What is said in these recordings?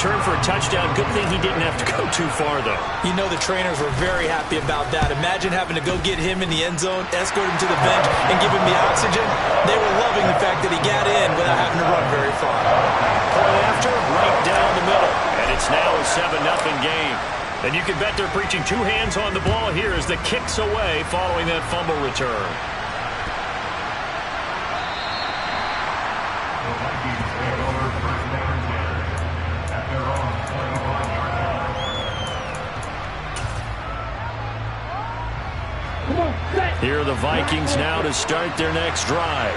return for a touchdown. Good thing he didn't have to go too far, though. You know the trainers were very happy about that. Imagine having to go get him in the end zone, escort him to the bench, and give him the oxygen. They were loving the fact that he got in without having to run very far. Point after, right down the middle. And it's now a 7-0 game. And you can bet they're preaching two hands on the ball here as the kick's away following that fumble return. Here are the Vikings now to start their next drive.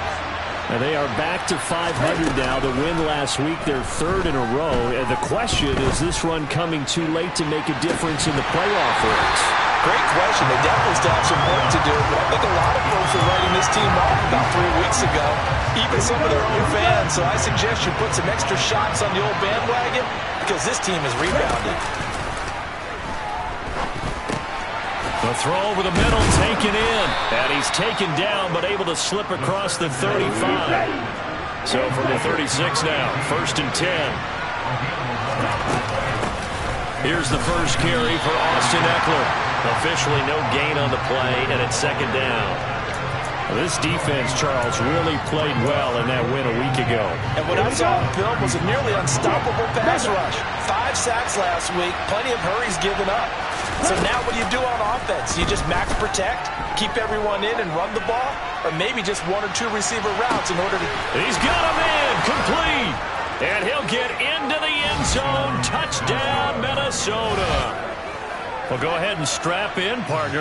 And they are back to 500 now. The win last week, their third in a row. And the question, is this run coming too late to make a difference in the playoff race? Great question. They definitely still have some work to do. But I think a lot of folks were writing this team off about 3 weeks ago, even some of their own fans. So I suggest you put some extra shots on the old bandwagon because this team has rebounded. The throw over the middle, taken in. And he's taken down, but able to slip across the 35. So from the 36 now, 1st and 10. Here's the first carry for Austin Ekeler. Officially no gain on the play, and it's 2nd down. This defense, Charles, really played well in that win a week ago. And what I saw on film was a nearly unstoppable pass rush. 5 sacks last week, plenty of hurries given up. So now what do you do on offense? You just max protect, keep everyone in and run the ball, or maybe just 1 or 2 receiver routes in order to... He's got him in, complete. And he'll get into the end zone. Touchdown, Minnesota. Well, go ahead and strap in, partner.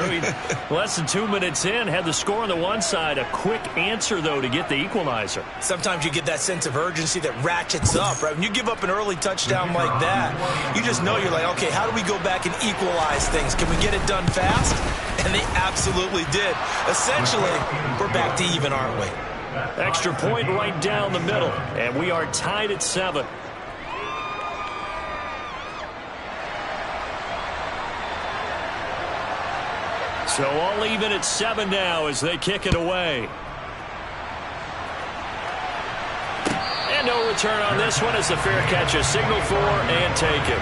Less than 2 minutes in, had the score on the one side. A quick answer, though, to get the equalizer. Sometimes you get that sense of urgency that ratchets up, right? When you give up an early touchdown like that, you just know you're like, okay, how do we go back and equalize things? Can we get it done fast? And they absolutely did. Essentially, we're back to even, aren't we? Extra point right down the middle, and we are tied at 7. So all even at 7 now as they kick it away. And no return on this one as the fair catch is signaled for and taken.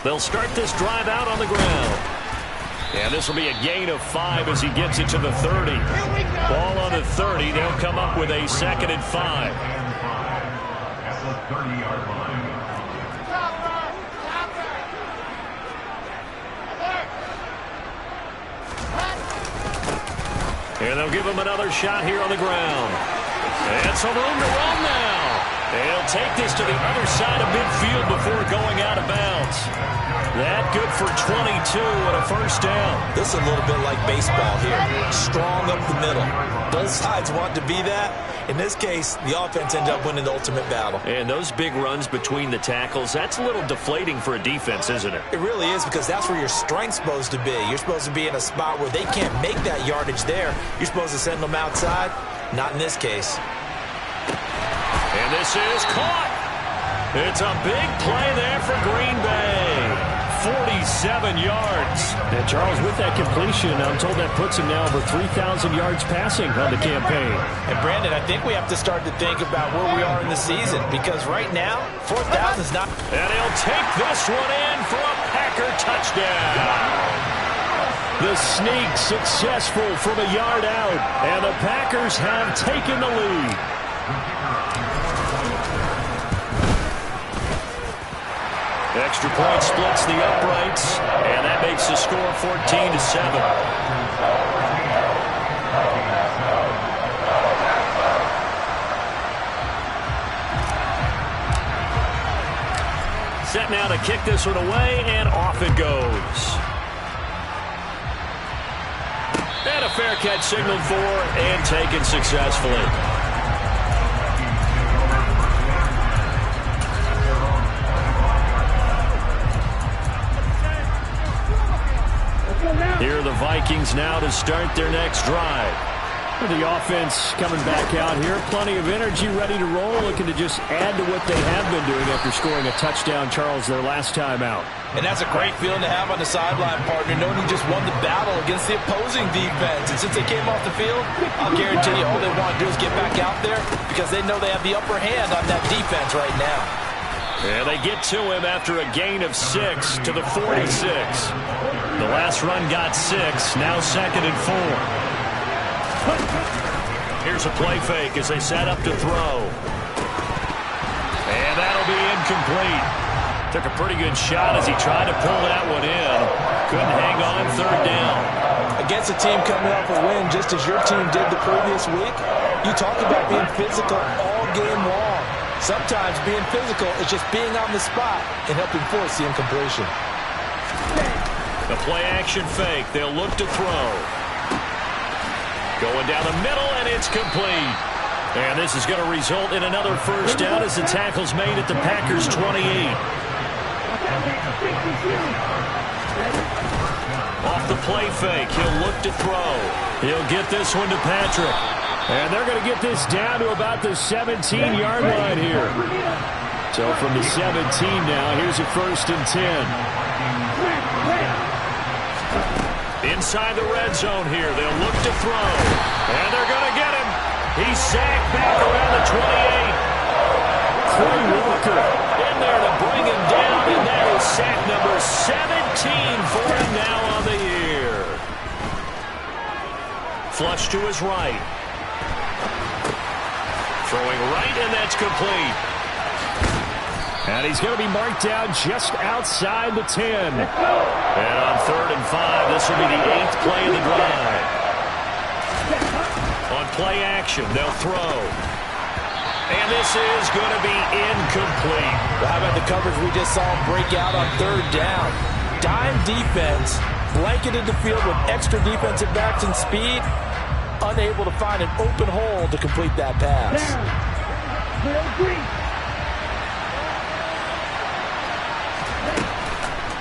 They'll start this drive out on the ground. And this will be a gain of 5 as he gets it to the 30. Ball on the 30. They'll come up with a 2nd and 5. And they'll give him another shot here on the ground. And some room to run now. They'll take this to the other side of midfield before going out of bounds. That good for 22 and a 1st down. This is a little bit like baseball here. Strong up the middle. Both sides want to be that. In this case, the offense ended up winning the ultimate battle. And those big runs between the tackles, that's a little deflating for a defense, isn't it? It really is, because that's where your strength's supposed to be. You're supposed to be in a spot where they can't make that yardage there. You're supposed to send them outside. Not in this case. And this is caught. It's a big play there for Green Bay. 47 yards. And Charles, with that completion, I'm told that puts him now over 3,000 yards passing on the campaign. And Brandon, I think we have to start to think about where we are in the season, because right now, 4,000 is not... And he'll take this one in for a Packer touchdown. The sneak successful from a yard out, and the Packers have taken the lead. Extra point splits the uprights, and that makes the score 14-7. Set now to kick this one away, and off it goes. And a fair catch signaled for and taken successfully. the Vikings now to start their next drive. The offense coming back out here. Plenty of energy, ready to roll, looking to just add to what they have been doing after scoring a touchdown, Charles, their last time out. And that's a great feeling to have on the sideline, partner, knowing you just won the battle against the opposing defense. And since they came off the field, I'll guarantee you all they want to do is get back out there because they know they have the upper hand on that defense right now. And they get to him after a gain of 6 to the 46. The last run got 6, now 2nd and 4. Here's a play fake as they set up to throw. And that'll be incomplete. Took a pretty good shot as he tried to pull that one in. Couldn't hang on 3rd down. Against a team coming off a win just as your team did the previous week, you talk about being physical all game long. Sometimes being physical is just being on the spot and helping force the incompletion. The play action fake. They'll look to throw. Going down the middle, and it's complete. And this is going to result in another first down as the tackle's made at the Packers' 28. Off the play fake, he'll look to throw. He'll get this one to Patrick. And they're going to get this down to about the 17-yard line here. So from the 17 now, here's a 1st and 10. Inside the red zone here, they'll look to throw. And they're going to get him. He's sacked back around the 28. Quay Walker in there to bring him down, and that is sack number 17 for him now on the year. Flush to his right. Throwing right, and that's complete. And he's going to be marked down just outside the 10. And on 3rd and 5, this will be the 8th play of the drive. On play action, they'll throw. And this is going to be incomplete. Well, how about the coverage we just saw him break out on 3rd down? Dime defense, blanketed the field with extra defensive backs and speed, unable to find an open hole to complete that pass.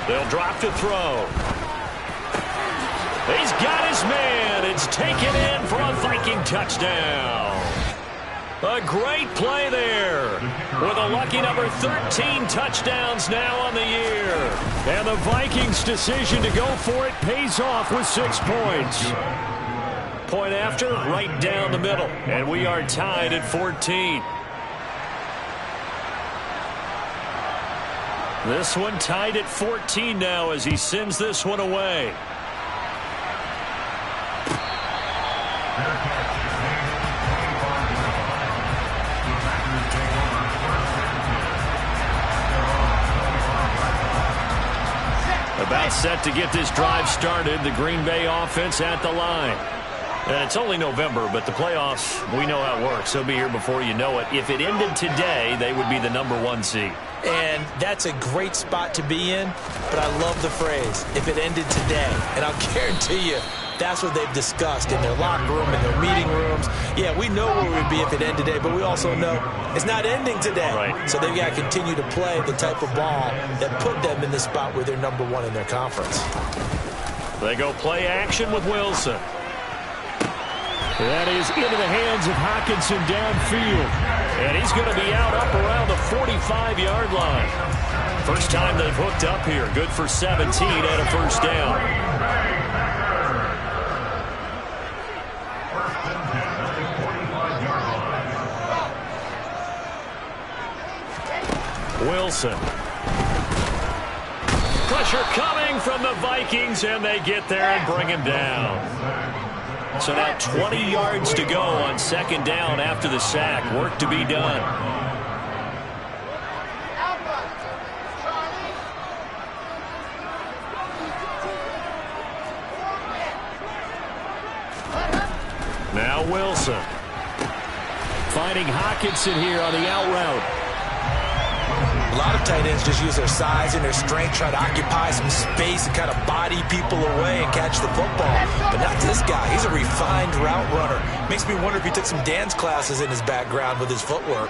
They'll drop to throw. He's got his man. It's taken in for a Viking touchdown. A great play there with a lucky number 13 touchdowns now on the year. And the Vikings' decision to go for it pays off with 6 points. Point after, right down the middle. And we are tied at 14. This one tied at 14 now as he sends this one away. About set to get this drive started, the Green Bay offense at the line. And it's only November, but the playoffs, we know how it works. They'll be here before you know it. If it ended today, they would be the number 1 seed. And that's a great spot to be in, but I love the phrase, if it ended today. And I'll guarantee you, that's what they've discussed in their locker room, in their meeting rooms. Yeah, we know where we'd be if it ended today, but we also know it's not ending today. Right. So they've got to continue to play the type of ball that put them in the spot where they're number 1 in their conference. They go play action with Wilson. That is into the hands of Hockenson downfield. And he's going to be out up around the 45-yard line. First time they've hooked up here. Good for 17 and a first down. Wilson. Pressure coming from the Vikings, and they get there and bring him down. So now 20 yards to go on 2nd down after the sack. Work to be done. Now Wilson. Finding Hockenson here on the out route. A lot of tight ends just use their size and their strength, try to occupy some space and kind of body people away and catch the football. But not this guy. He's a refined route runner. Makes me wonder if he took some dance classes in his background with his footwork.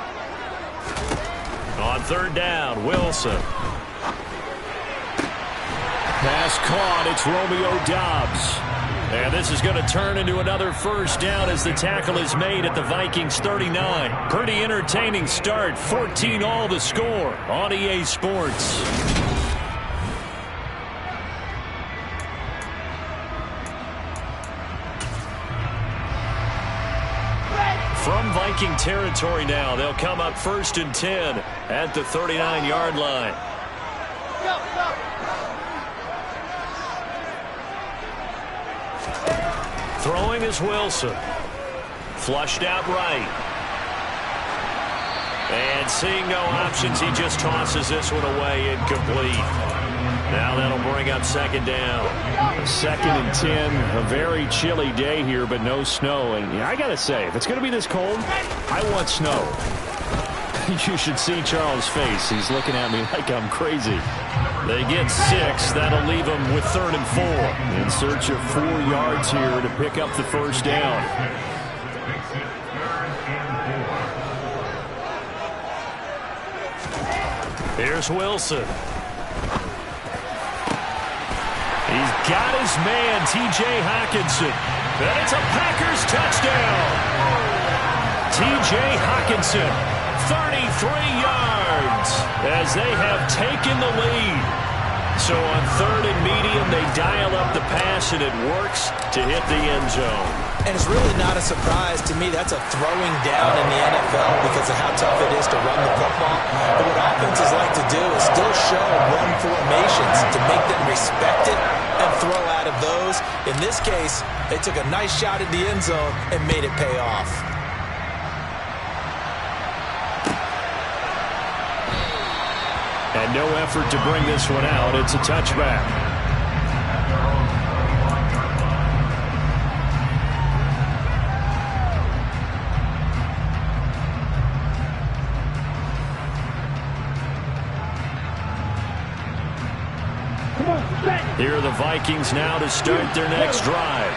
On 3rd down, Wilson. Pass caught. It's Romeo Doubs. And this is going to turn into another first down as the tackle is made at the Vikings 39. Pretty entertaining start. 14-all the score on EA Sports. From Viking territory now, they'll come up 1st and 10 at the 39-yard line. Throwing is Wilson. Flushed out right. And seeing no options, he just tosses this one away, incomplete. Now that'll bring up 2nd down. 2nd and 10, a very chilly day here, but no snow. And I got to say, if it's going to be this cold, I want snow. You should see Charles' face. He's looking at me like I'm crazy. They get 6. That'll leave them with 3rd and 4. In search of 4 yards here to pick up the first down. Here's Wilson. He's got his man, T.J. Hockenson. And it's a Packers touchdown. T.J. Hockenson, 33 yards as they have taken the lead. So on 3rd and medium, they dial up the pass, and it works to hit the end zone. And it's really not a surprise to me. That's a throwing down in the NFL because of how tough it is to run the football. But what offenses like to do is still show run formations to make them respect it and throw out of those. In this case, they took a nice shot at the end zone and made it pay off. And no effort to bring this one out. It's a touchback. Here are the Vikings now to start their next drive.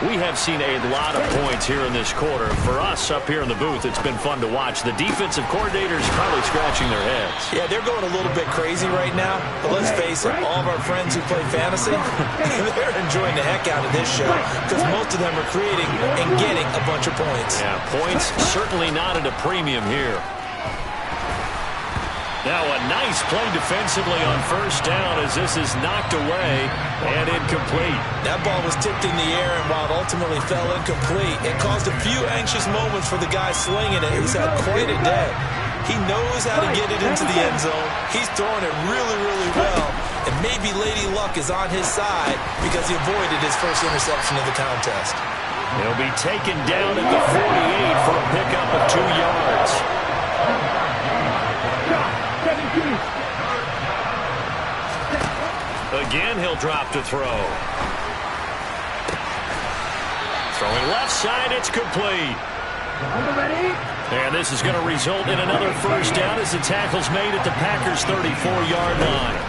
We have seen a lot of points here in this quarter. For us up here in the booth, it's been fun to watch. The defensive coordinators probably scratching their heads. Yeah, they're going a little bit crazy right now. But let's face it, all of our friends who play fantasy, they're enjoying the heck out of this show because most of them are creating and getting a bunch of points. Yeah, points certainly not at a premium here. Now a nice play defensively on 1st down as this is knocked away and incomplete. That ball was tipped in the air, and while it ultimately fell incomplete, it caused a few anxious moments for the guy slinging it. He's had quite a day. He knows how to get it into the end zone. He's throwing it really, really well. And maybe Lady Luck is on his side because he avoided his first interception of the contest. He'll be taken down at the 48 for a pickup of 2 yards. Again, he'll drop to throw. Throwing left side, it's complete. And this is going to result in another first down as the tackle's made at the Packers' 34-yard line.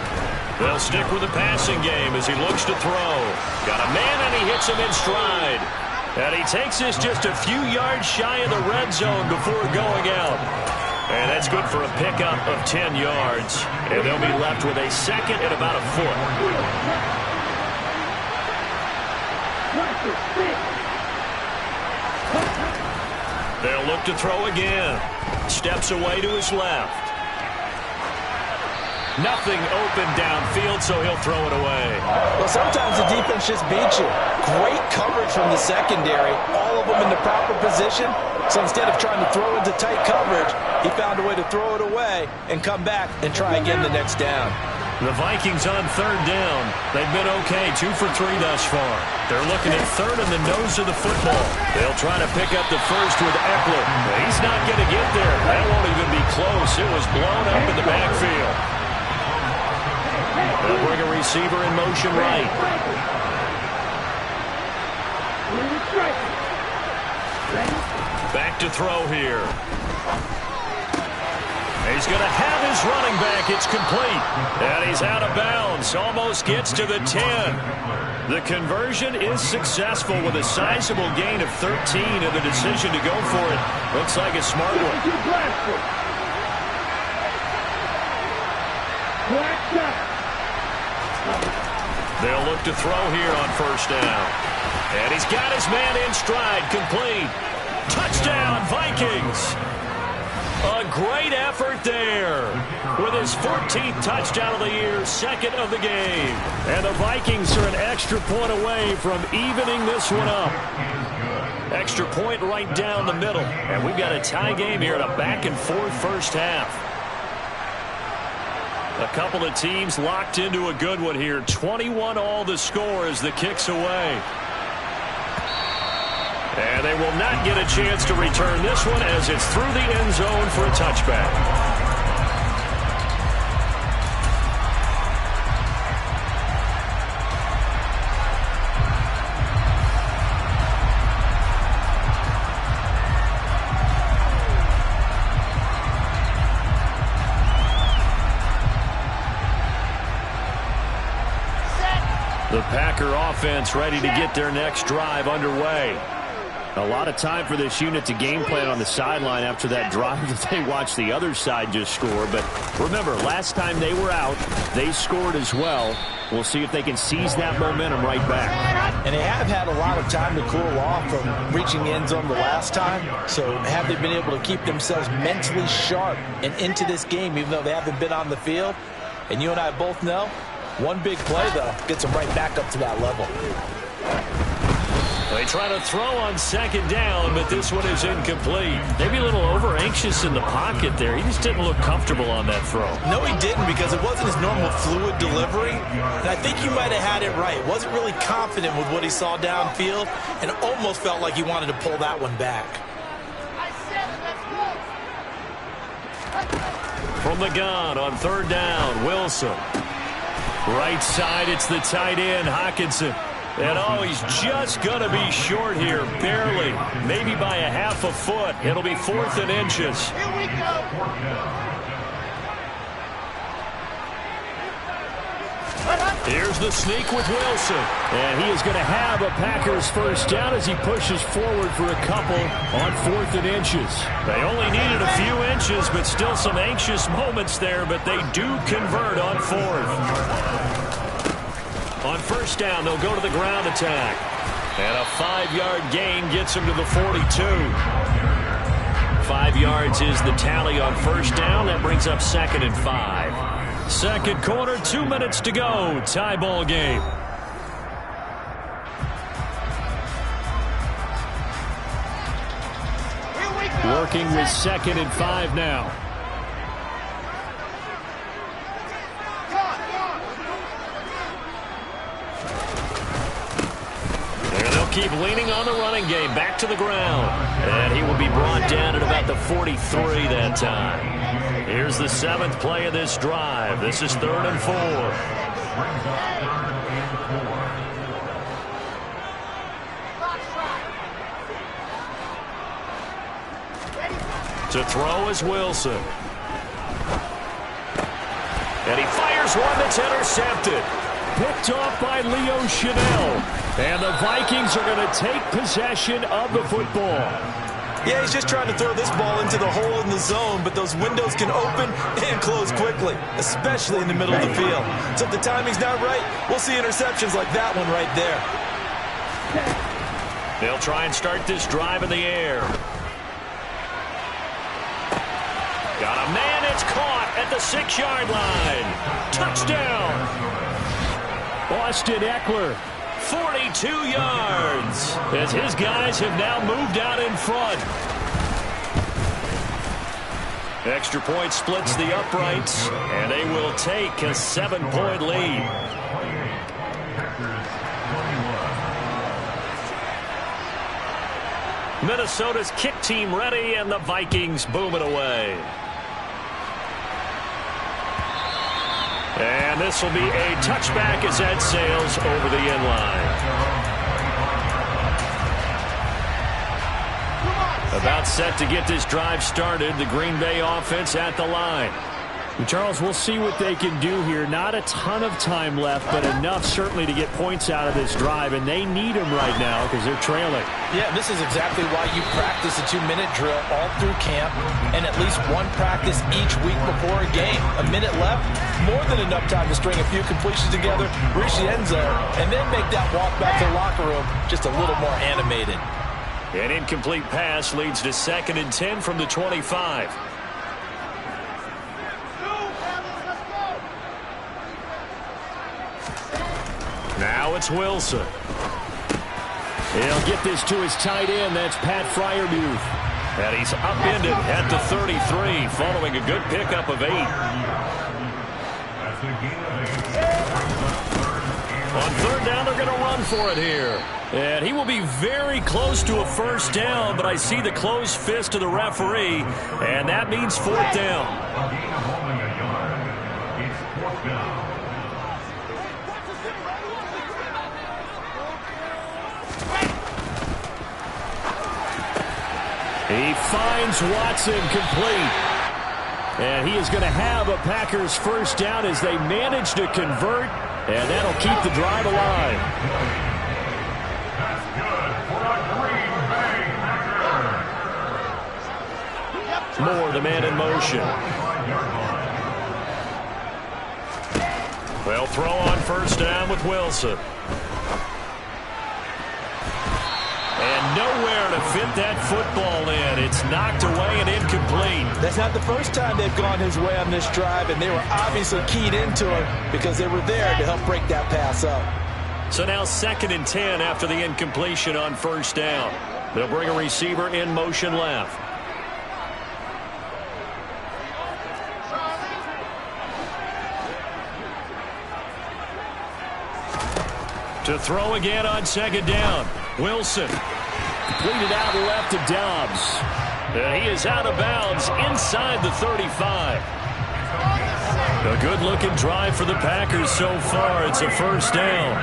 They'll stick with the passing game as he looks to throw. Got a man, and he hits him in stride. And he takes this just a few yards shy of the red zone before going out. And that's good for a pickup of 10 yards. And they'll be left with a 2nd and about a foot. They'll look to throw again. Steps away to his left. Nothing open downfield, so he'll throw it away. Well, sometimes the defense just beats you. Great coverage from the secondary. All of them in the proper position. So instead of trying to throw into tight coverage, he found a way to throw it away and come back and try again the next down. The Vikings on 3rd down. They've been okay, 2 for 3 thus far. They're looking at 3rd in the nose of the football. They'll try to pick up the first with Eckler. He's not going to get there. That won't even be close. It was blown up in the backfield. They'll bring a receiver in motion right. Back to throw here. He's going to have his running back. It's complete. And he's out of bounds. Almost gets to the 10. The conversion is successful with a sizable gain of 13, and the decision to go for it looks like a smart one. They'll look to throw here on first down. And he's got his man in stride, complete. Touchdown, Vikings. A great effort there with his 14th touchdown of the year, second of the game. And the Vikings are an extra point away from evening this one up. Extra point right down the middle. And we've got a tie game here in a back-and-forth first half. A couple of teams locked into a good one here. 21-all the score as the kick's away. And they will not get a chance to return this one as it's through the end zone for a touchback. The Packer offense ready to get their next drive underway. A lot of time for this unit to game plan on the sideline after that drive that they watched the other side just score. But remember, last time they were out, they scored as well. We'll see if they can seize that momentum right back. And they have had a lot of time to cool off from reaching the end zone the last time. So have they been able to keep themselves mentally sharp and into this game, even though they haven't been on the field? And you and I both know, one big play, though, gets them right back up to that level. They try to throw on second down, but this one is incomplete. Maybe a little over-anxious in the pocket there. He just didn't look comfortable on that throw. No, he didn't, because it wasn't his normal fluid delivery. And I think he might have had it right. Wasn't really confident with what he saw downfield and almost felt like he wanted to pull that one back. From the gun on third down, Wilson. Right side, it's the tight end, Hockenson. And, oh, he's just going to be short here, barely. Maybe by a half a foot. It'll be 4th and inches. Here we go. Here's the sneak with Wilson. And he is going to have a Packers first down as he pushes forward for a couple on 4th and inches. They only needed a few inches, but still some anxious moments there, but they do convert on 4th. On first down, they'll go to the ground attack. And a 5-yard gain gets them to the 42. 5 yards is the tally on first down. That brings up 2nd and 5. Second quarter, 2 minutes to go. Tie ball game. Working with 2nd and 5 now. Keep leaning on the running game. Back to the ground. And he will be brought down at about the 43 that time. Here's the 7th play of this drive. This is 3rd and 4. To throw is Wilson. And he fires one that's intercepted. Picked off by Leo Chanel. And the Vikings are going to take possession of the football. Yeah, he's just trying to throw this ball into the hole in the zone, but those windows can open and close quickly, especially in the middle of the field. So if the timing's not right, we'll see interceptions like that one right there. They'll try and start this drive in the air. Got a man, it's caught at the 6-yard line. Touchdown. Austin Eckler. 42 yards as his guys have now moved out in front. Extra point splits the uprights, and they will take a 7-point lead. Minnesota's kick team ready, and the Vikings boom it away. And this will be a touchback as that sails over the end line. About set to get this drive started. The Green Bay offense at the line. Charles, we'll see what they can do here. Not a ton of time left, but enough certainly to get points out of this drive, and they need them right now because they're trailing. Yeah, this is exactly why you practice a 2-minute drill all through camp and at least one practice each week before a game. A minute left, more than enough time to string a few completions together, reach the end zone, and then make that walk back to the locker room just a little more animated. An incomplete pass leads to 2nd and 10 from the 25. Now it's Wilson. He'll get this to his tight end. That's Pat Freiermuth. And he's upended at the 33 following a good pickup of 8. On 3rd down, they're going to run for it here. And he will be very close to a 1st down, but I see the closed fist of the referee, and that means 4th down. He finds Watson complete. And he is going to have a Packers 1st down as they manage to convert, and that'll keep the drive alive. Moore, the man in motion. They'll throw on 1st down with Wilson. And nowhere to fit that football in. It's knocked away and incomplete. That's not the first time they've gone his way on this drive, and they were obviously keyed into it because they were there to help break that pass up. So now 2nd and 10 after the incompletion on 1st down. They'll bring a receiver in motion left. To throw again on 2nd down. Wilson. Completed out left to Dobbs. And he is out of bounds inside the 35. A good-looking drive for the Packers so far. It's a 1st down.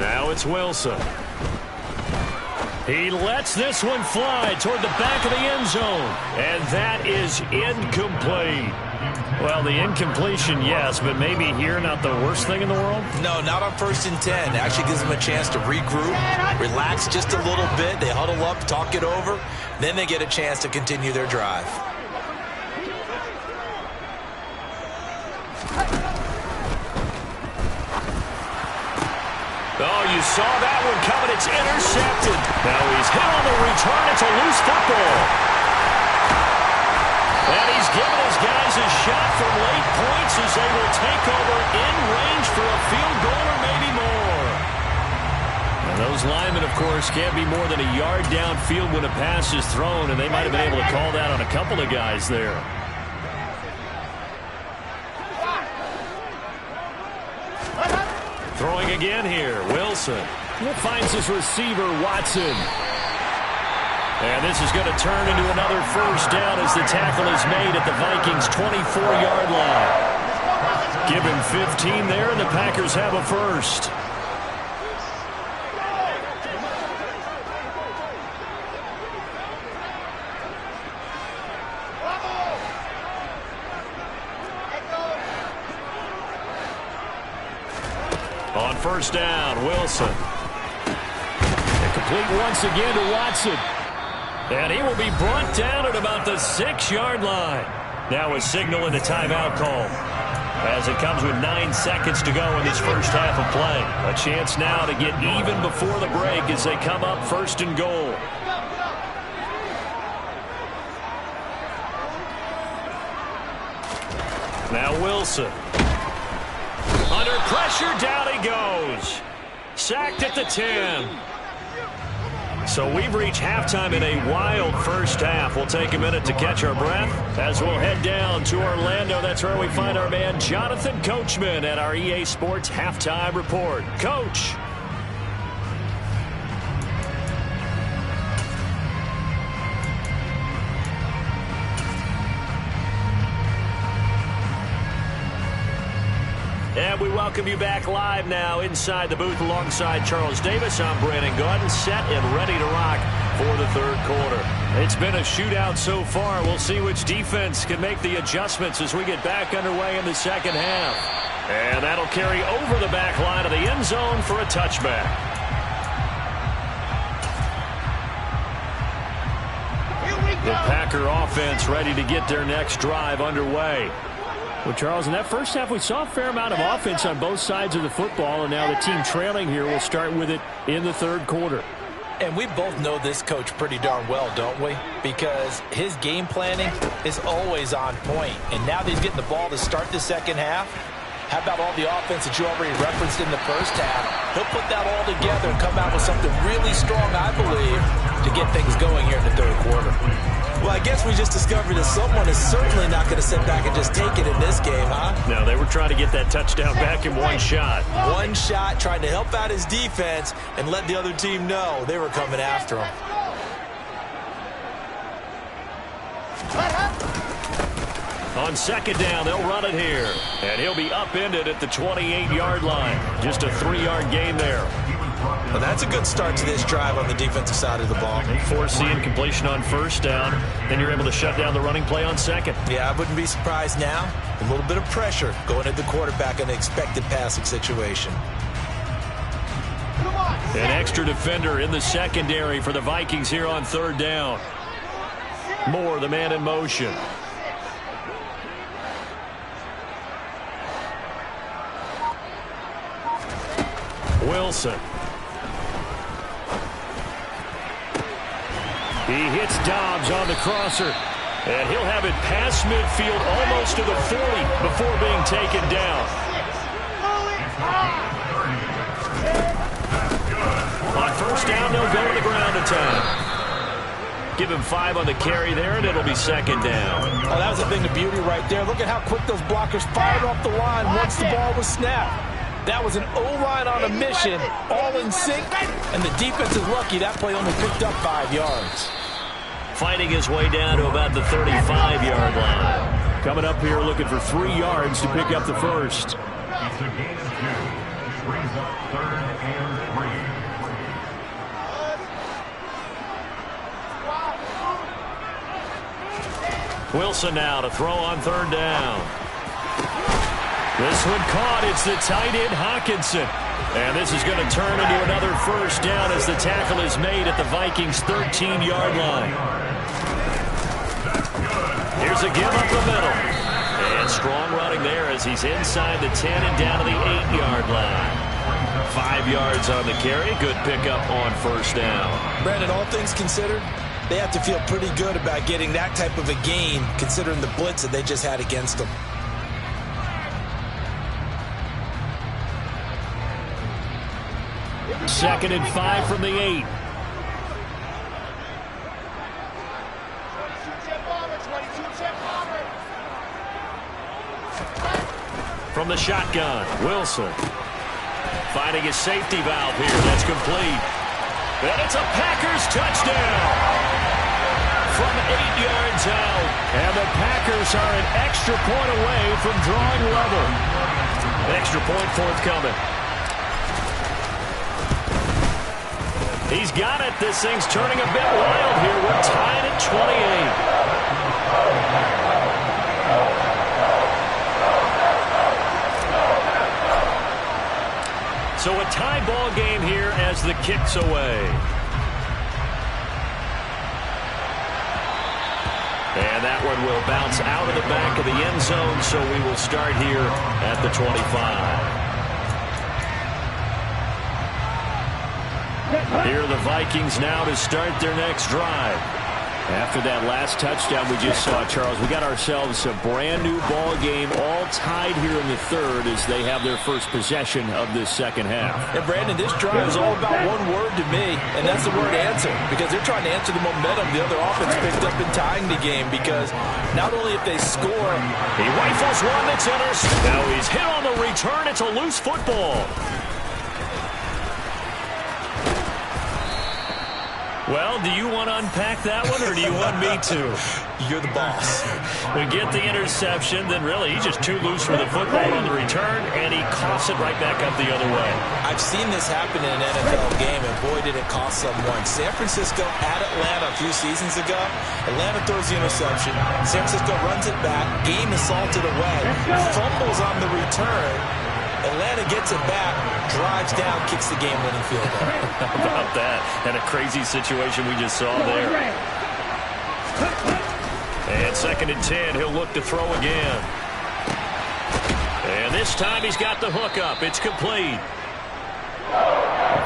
Now it's Wilson. He lets this one fly toward the back of the end zone. And that is incomplete. Well, the incompletion, yes, but maybe here not the worst thing in the world? No, not on 1st and 10. Actually gives them a chance to regroup, relax just a little bit. They huddle up, talk it over. Then they get a chance to continue their drive. Oh, you saw that one coming. It's intercepted. Now he's hit on the return. It's a loose football. And he's given his guys a shot from late points as they will take over in range for a field goal or maybe more. And those linemen, of course, can't be more than a yard downfield when a pass is thrown, and they might have been able to call that on a couple of guys there. Throwing again here, Wilson. Finds his receiver, Watson. And this is going to turn into another 1st down as the tackle is made at the Vikings' 24-yard line. Give him 15 there, and the Packers have a 1st. On 1st down, Wilson. And complete once again to Watson. And he will be brought down at about the 6-yard line. Now a signal and a timeout call as it comes with 9 seconds to go in this first half of play. A chance now to get even before the break as they come up 1st and goal. Now Wilson. Under pressure, down he goes. Sacked at the 10. So we've reached halftime in a wild first half. We'll take a minute to catch our breath as we'll head down to Orlando. That's where we find our man Jonathan Coachman at our EA Sports Halftime Report. Coach. And And we welcome you back live now inside the booth alongside Charles Davis. I'm Brandon Gaudin, set and ready to rock for the third quarter. It's been a shootout so far. We'll see which defense can make the adjustments as we get back underway in the second half. And that'll carry over the back line of the end zone for a touchback. The Packer offense ready to get their next drive underway. Well, Charles, in that first half, we saw a fair amount of offense on both sides of the football, and now the team trailing here will start with it in the third quarter. And we both know this coach pretty darn well, don't we? Because his game planning is always on point. And now that he's getting the ball to start the second half, how about all the offense that you already referenced in the first half? He'll put that all together and come out with something really strong, I believe, to get things going here in the third quarter. Well, I guess we just discovered that someone is certainly not going to sit back and just take it in this game, huh? No, they were trying to get that touchdown back in one shot. One shot, trying to help out his defense and let the other team know they were coming after him. On second down, they'll run it here. And he'll be upended at the 28-yard line. Just a 3-yard gain there. Well, that's a good start to this drive on the defensive side of the ball. Force the incompletion on first down. Then you're able to shut down the running play on second. Yeah, I wouldn't be surprised now. A little bit of pressure going at the quarterback in an expected passing situation. An extra defender in the secondary for the Vikings here on third down. Moore, the man in motion. Wilson. He hits Dobbs on the crosser. And he'll have it past midfield almost to the 40 before being taken down. On first down, they'll go to the ground attack. Give him 5 on the carry there, and it'll be second down. Oh, that was a thing of beauty right there. Look at how quick those blockers fired off the line once the ball was snapped. That was an O-line on a mission, all in sync, and the defense is lucky that play only picked up 5 yards. Fighting his way down to about the 35-yard line. Coming up here looking for 3 yards to pick up the first. It's a gain of 2. Brings up 3rd and 3. Wilson now to throw on third down. This one caught. It's the tight end Hockenson. And this is going to turn into another first down as the tackle is made at the Vikings' 13-yard line. Here's a give up the middle. And strong running there as he's inside the 10 and down to the 8-yard line. 5 yards on the carry. Good pickup on first down. Brandon, all things considered, they have to feel pretty good about getting that type of a gain considering the blitz that they just had against them. Second and 5 from the 8. From the shotgun, Wilson. Finding his safety valve here. That's complete. And it's a Packers touchdown. From 8 yards out. And the Packers are an extra point away from drawing level. An extra point forthcoming. He's got it. This thing's turning a bit wild here. We're tied at 28. So a tie ball game here as the kick's away. And that one will bounce out of the back of the end zone, so we will start here at the 25. Here are the Vikings now to start their next drive. After that last touchdown we just saw, Charles, we got ourselves a brand new ball game, all tied here in the third as they have their first possession of this second half. And Brandon, this drive is all about one word to me, and that's the word answer, because they're trying to answer the momentum the other offense picked up in tying the game, because not only if they score, he rifles one that's intercepted. Now he's hit on the return. It's a loose football. Well, do you want to unpack that one, or do you want me to? You're the boss. We get the interception, then really he's just too loose with the football on the return, and he coughs it right back up the other way. I've seen this happen in an NFL game, and boy, did it cost someone. San Francisco at Atlanta a few seasons ago. Atlanta throws the interception. San Francisco runs it back. Game is salted away. Fumbles on the return. Atlanta gets it back, drives down, kicks the game-winning field goal. How about that? And a crazy situation we just saw there. And 2nd and 10, he'll look to throw again. And this time he's got the hook up. It's complete.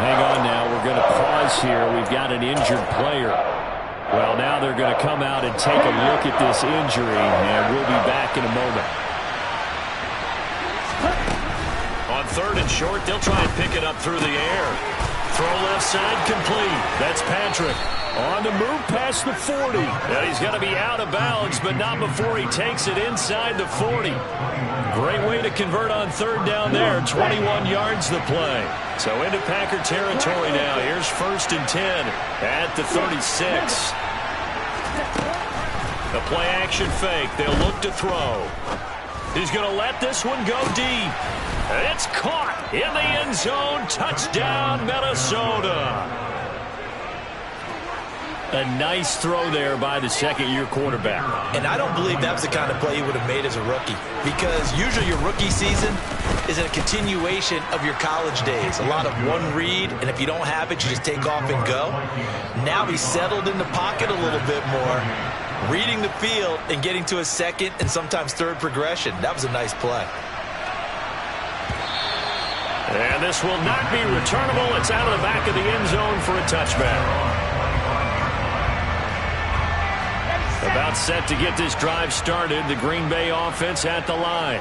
Hang on now. We're going to pause here. We've got an injured player. Well, now they're going to come out and take a look at this injury, and we'll be back in a moment. On 3rd and short, they'll try and pick it up through the air. Throw left side, complete. That's Patrick. On the move past the 40. And he's going to be out of bounds, but not before he takes it inside the 40. Great way to convert on 3rd down there. 21 yards the play. So into Packer territory now. Here's 1st and 10 at the 36. The play action fake. They'll look to throw. He's going to let this one go deep. It's caught in the end zone. Touchdown, Minnesota. A nice throw there by the second-year quarterback. And I don't believe that was the kind of play you would have made as a rookie, because usually your rookie season is a continuation of your college days. A lot of one read, and if you don't have it, you just take off and go. Now he's settled in the pocket a little bit more, reading the field and getting to a second and sometimes third progression. That was a nice play. And this will not be returnable. It's out of the back of the end zone for a touchback. About set to get this drive started. The Green Bay offense at the line.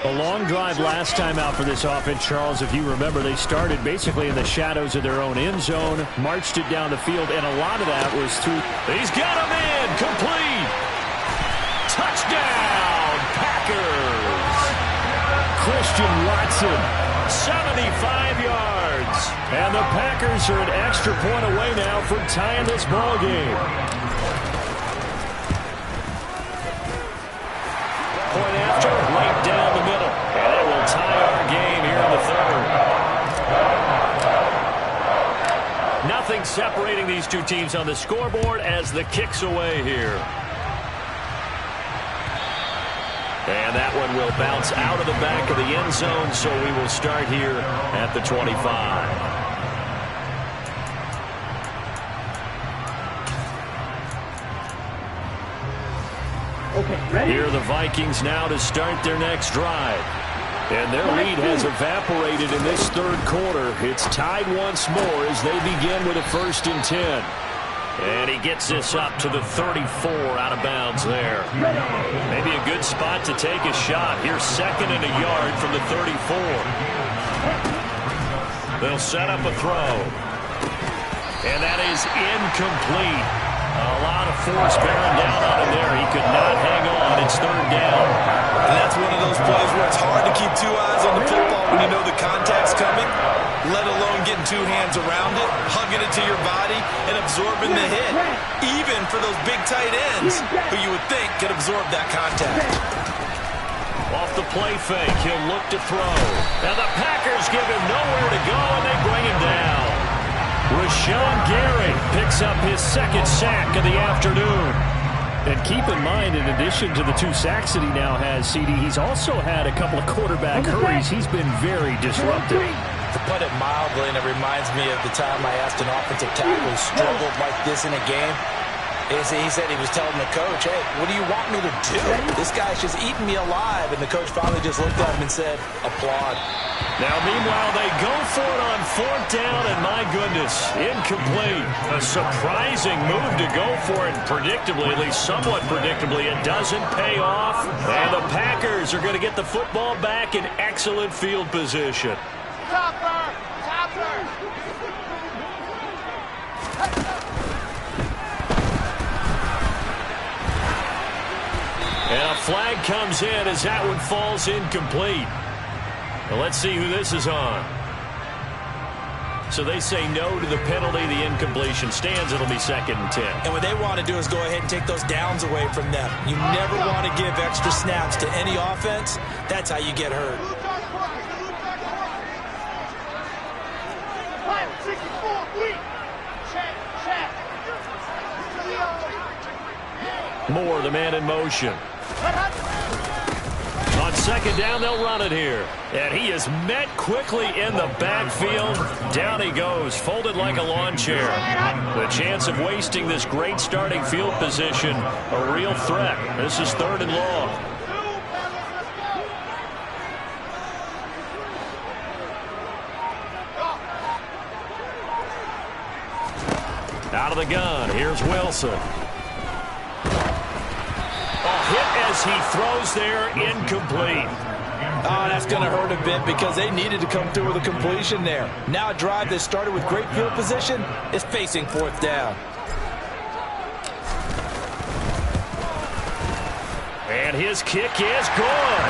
A long drive last time out for this offense, Charles. If you remember, they started basically in the shadows of their own end zone, marched it down the field, and a lot of that was through. He's got him in. Complete. Touchdown, Packers. Christian Watson. 75 yards. And the Packers are an extra point away now from tying this ball game. Point after, right down the middle. And it will tie our game here in the 3rd. Nothing separating these two teams on the scoreboard as the kick's away here. And that one will bounce out of the back of the end zone, so we will start here at the 25. Here are the Vikings now to start their next drive. And their lead has evaporated in this 3rd quarter. It's tied once more as they begin with a 1st and 10. And he gets this up to the 34 out of bounds there. Maybe a good spot to take a shot. Here's 2nd and a yard from the 34. They'll set up a throw. And that is incomplete. A lot of force bearing down on him there. He could not hang on. It's 3rd down. And that's one of those plays where it's hard to keep two eyes on the football when you know the contact's coming, let alone getting two hands around it, hugging it to your body, and absorbing the hit. Even for those big tight ends who you would think could absorb that contact. Off the play fake, he'll look to throw. And the Packers give him nowhere to go, and they bring him down. Rashawn Gary picks up his 2nd sack of the afternoon. And keep in mind, in addition to the 2 sacks that he now has, CD, he's also had a couple of quarterback hurries. He's been very disruptive. To put it mildly, and it reminds me of the time I asked an offensive tackle who struggled like this in a game. He said he was telling the coach, hey, what do you want me to do? This guy's just eating me alive. And the coach finally just looked at him and said, applaud. Now, meanwhile, they go for it on 4th down, and my goodness, incomplete. A surprising move to go for it, and predictably, at least somewhat predictably, it doesn't pay off. And the Packers are going to get the football back in excellent field position. Topper! Topper! And a flag comes in as that one falls incomplete. Well, let's see who this is on. So they say no to the penalty. The incompletion stands. It'll be 2nd and 10. And what they want to do is go ahead and take those downs away from them. You never want to give extra snaps to any offense. That's how you get hurt. Moore, the man in motion. On 2nd down, they'll run it here. And he is met quickly in the backfield. Down he goes, folded like a lawn chair. The chance of wasting this great starting field position, a real threat. This is 3rd and long. Out of the gun, here's Wilson. Hit as he throws there, incomplete. Oh, that's going to hurt a bit because they needed to come through with a completion there. Now a drive that started with great field position is facing 4th down. And his kick is good.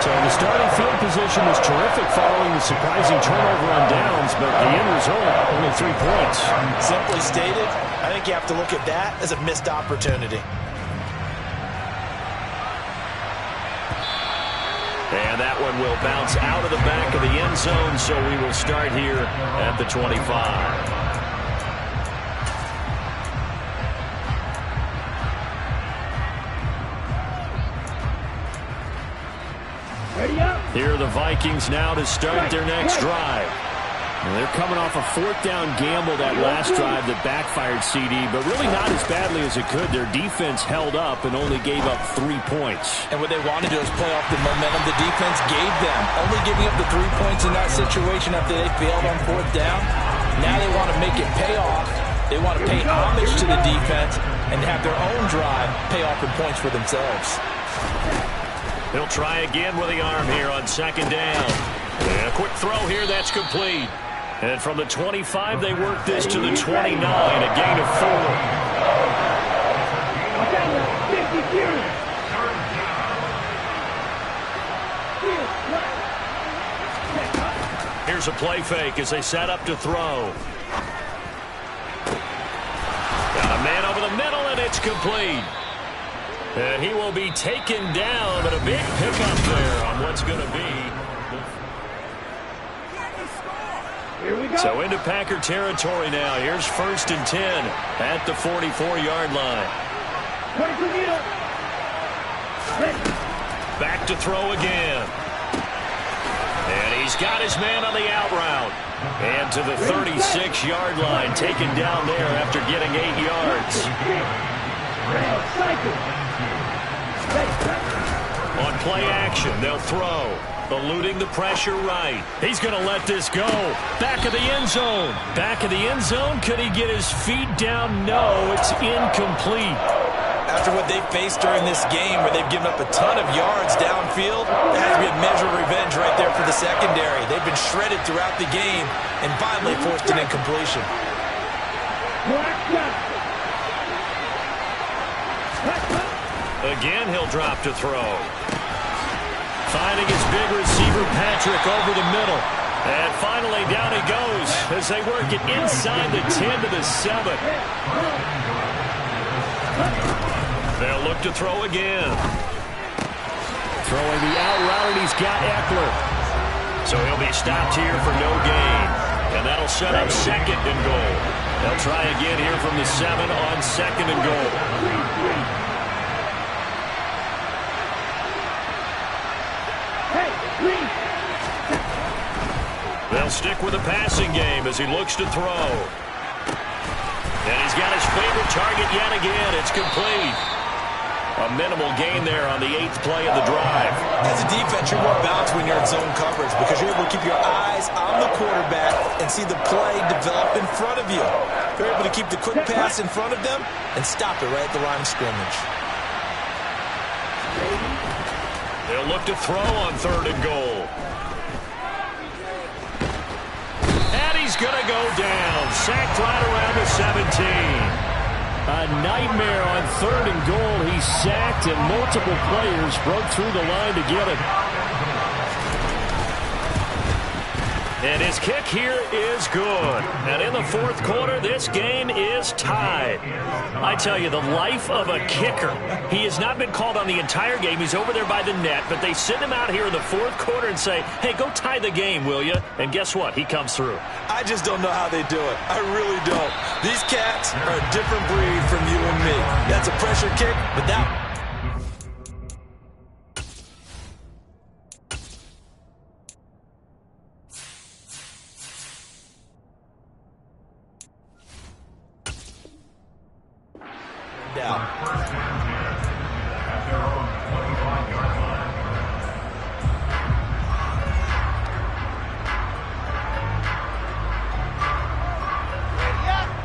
So the starting field position was terrific following the surprising turnover on downs, but the end result, only 3 points. Simply stated, I think you have to look at that as a missed opportunity. And that one will bounce out of the back of the end zone, so we will start here at the 25. Here are the Vikings now to start their next drive. And they're coming off a 4th down gamble that last drive that backfired CD, but really not as badly as it could. Their defense held up and only gave up 3 points. And what they want to do is play off the momentum the defense gave them. Only giving up the 3 points in that situation after they failed on 4th down. Now they want to make it pay off. They want to pay homage to the defense and have their own drive pay off in points for themselves. He'll try again with the arm here on 2nd down. And a quick throw here, that's complete. And from the 25, they work this to the 29, a gain of 4. Here's a play fake as they set up to throw. Got a man over the middle, and it's complete. And he will be taken down, but a big pickup there on what's going to be. So into Packer territory now. Here's 1st and 10 at the 44-yard line. Back to throw again. And he's got his man on the out route. And to the 36-yard line, taken down there after getting 8 yards. On play action, they'll throw. Eluding the pressure right. He's going to let this go. Back of the end zone. Back of the end zone. Could he get his feet down? No, it's incomplete. After what they faced during this game where they've given up a ton of yards downfield, there has to be a measure of revenge right there for the secondary. They've been shredded throughout the game and finally forced an incompletion. Again, he'll drop to throw. Finding his big receiver, Patrick, over the middle. And finally, down he goes as they work it inside the 10 to the 7. They'll look to throw again. Throwing the out route, and he's got Eckler. So he'll be stopped here for no gain. And that'll set up 2nd and goal. They'll try again here from the 7 on 2nd and goal. They'll stick with the passing game as he looks to throw. And he's got his favorite target yet again. It's complete. A minimal gain there on the 8th play of the drive. As a defense, you're more balanced when you're in zone coverage because you're able to keep your eyes on the quarterback and see the play develop in front of you. You're able to keep the quick pass in front of them and stop it right at the line of scrimmage. They'll look to throw on 3rd and goal. He's going to go down. Sacked right around the 17. A nightmare on 3rd and goal. He's sacked, and multiple players broke through the line to get him. And his kick here is good. And in the fourth quarter, this game is tied. I tell you, the life of a kicker. He has not been called on the entire game. He's over there by the net, but they send him out here in the fourth quarter and say, hey, go tie the game, will you? And guess what? He comes through. I just don't know how they do it. I really don't. These cats are a different breed from you and me. That's a pressure kick, but that... down.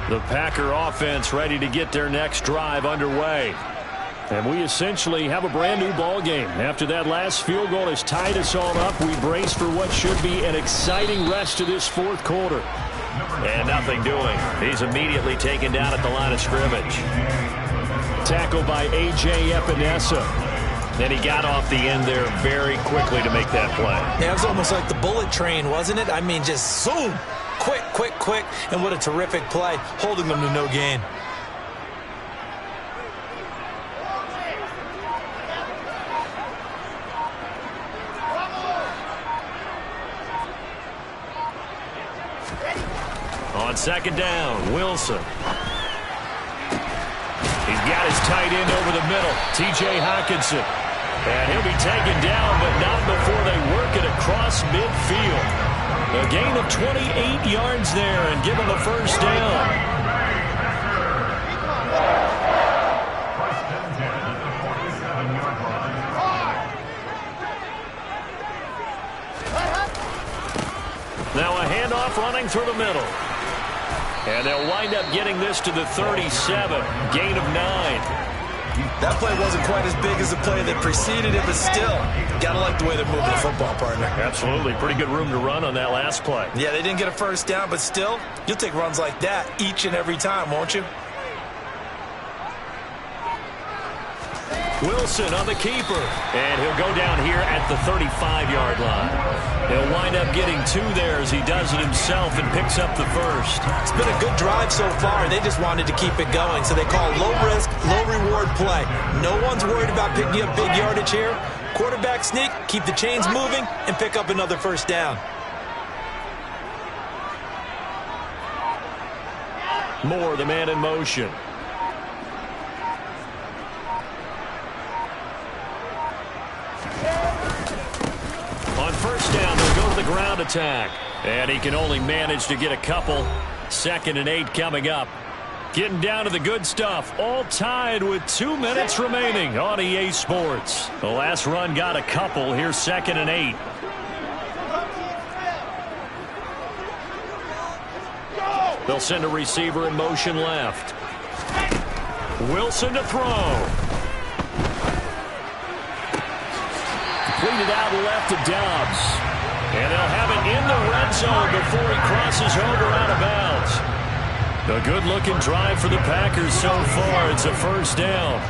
The Packer offense ready to get their next drive underway. And we essentially have a brand new ball game. After that last field goal has tied us all up, we brace for what should be an exciting rest of this fourth quarter. And nothing doing. He's immediately taken down at the line of scrimmage. Tackled by A.J. Epinesa. Then he got off the end there very quickly to make that play. Yeah, it was almost like the bullet train, wasn't it? I mean, just zoom. Quick, quick, quick. And what a terrific play, holding them to no gain. On second down, Wilson. He's got his tight end over the middle, T.J. Hockenson. And he'll be taken down, but not before they work it across midfield. A gain of 28 yards there and give him a first down. Now a handoff running through the middle. And they'll wind up getting this to the 37. Gain of 9. That play wasn't quite as big as the play that preceded it, but still, got to like the way they're moving the football, partner. Absolutely. Pretty good room to run on that last play. Yeah, they didn't get a first down, but still, you'll take runs like that each and every time, won't you? Wilson on the keeper. And he'll go down here at the 35-yard line. He'll wind up getting 2 there as he does it himself and picks up the first. It's been a good drive so far. They just wanted to keep it going, so they call low-risk, low-reward play. No one's worried about picking up big yardage here. Quarterback sneak, keep the chains moving, and pick up another first down. Moore, the man in motion. On first down, they'll go to the ground attack. And he can only manage to get a couple. 2nd and 8 coming up. Getting down to the good stuff. All tied with 2 minutes remaining on EA Sports. The last run got a couple. Here's 2nd and 8. They'll send a receiver in motion left. Wilson to throw. Completed out left to Dobbs. And they'll have it in the red zone before he crosses over out of bounds. A good-looking drive for the Packers so far. It's a first down.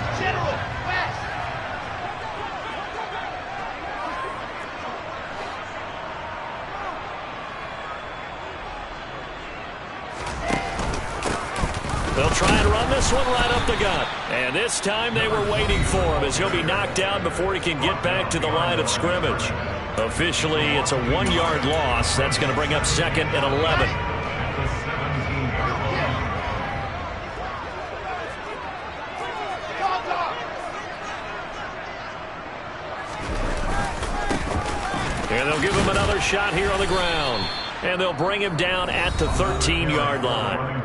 They'll try and run this one right up the gut. And this time they were waiting for him as he'll be knocked down before he can get back to the line of scrimmage. Officially, it's a 1-yard loss. That's going to bring up 2nd and 11. And they'll give him another shot here on the ground. And they'll bring him down at the 13-yard line.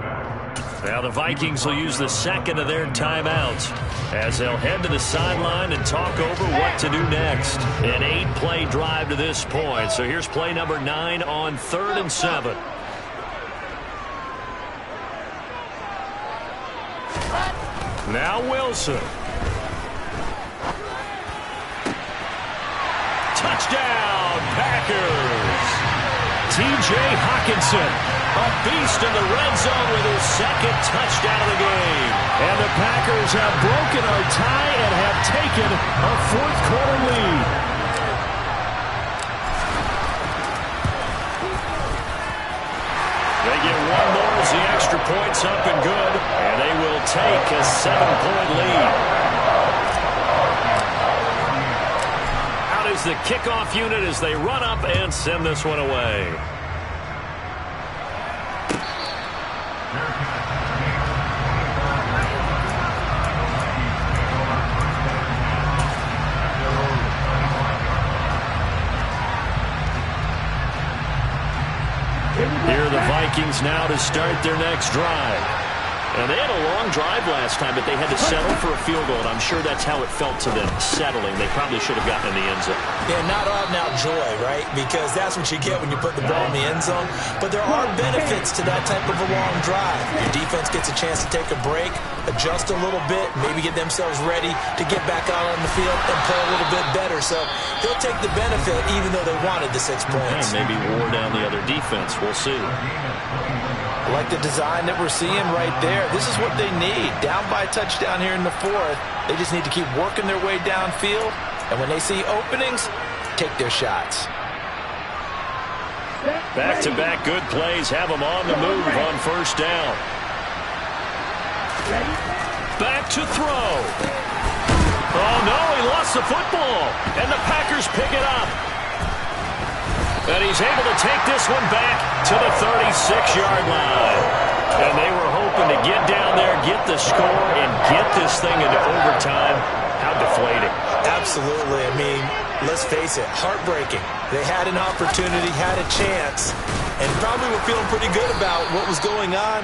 Now the Vikings will use the 2nd of their timeouts as they'll head to the sideline and talk over what to do next. An 8-play drive to this point. So here's play number 9 on 3rd and 7. Now Wilson. Touchdown, Packers. T.J. Hockenson. A beast in the red zone with his 2nd touchdown of the game. And the Packers have broken our tie and have taken a 4th quarter lead. points up and good, and they will take a 7-point lead. Out is the kickoff unit as they run up and send this one away. Here are the Vikings now to start their next drive. And they had a long drive last time, but they had to settle for a field goal, and I'm sure that's how it felt to them, settling. They probably should have gotten in the end zone. Yeah, not out-and-out joy, right? Because that's what you get when you put the ball in the end zone. But there are benefits to that type of a long drive. Your defense gets a chance to take a break, adjust a little bit, maybe get themselves ready to get back out on the field and play a little bit better. So they'll take the benefit even though they wanted the 6 points. And maybe wore down the other defense. We'll see. I like the design that we're seeing right there. This is what they need. Down by a touchdown here in the 4th. They just need to keep working their way downfield. And when they see openings, take their shots. Back-to-back good plays have them on the move on first down. Back to throw. Oh, no, he lost the football. And the Packers pick it up. And he's able to take this one back to the 36-yard line. And they were hoping to get down there, get the score, and get this thing into overtime. How deflating. Absolutely. I mean, let's face it, heartbreaking. They had an opportunity, had a chance, and probably were feeling pretty good about what was going on,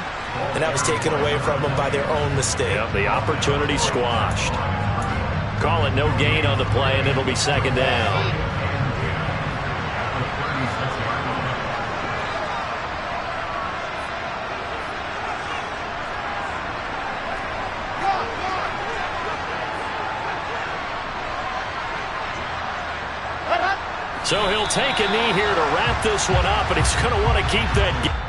and that was taken away from them by their own mistake. Yep, the opportunity squashed. Call it no gain on the play, and it'll be second down. So he'll take a knee here to wrap this one up, and he's going to want to keep that.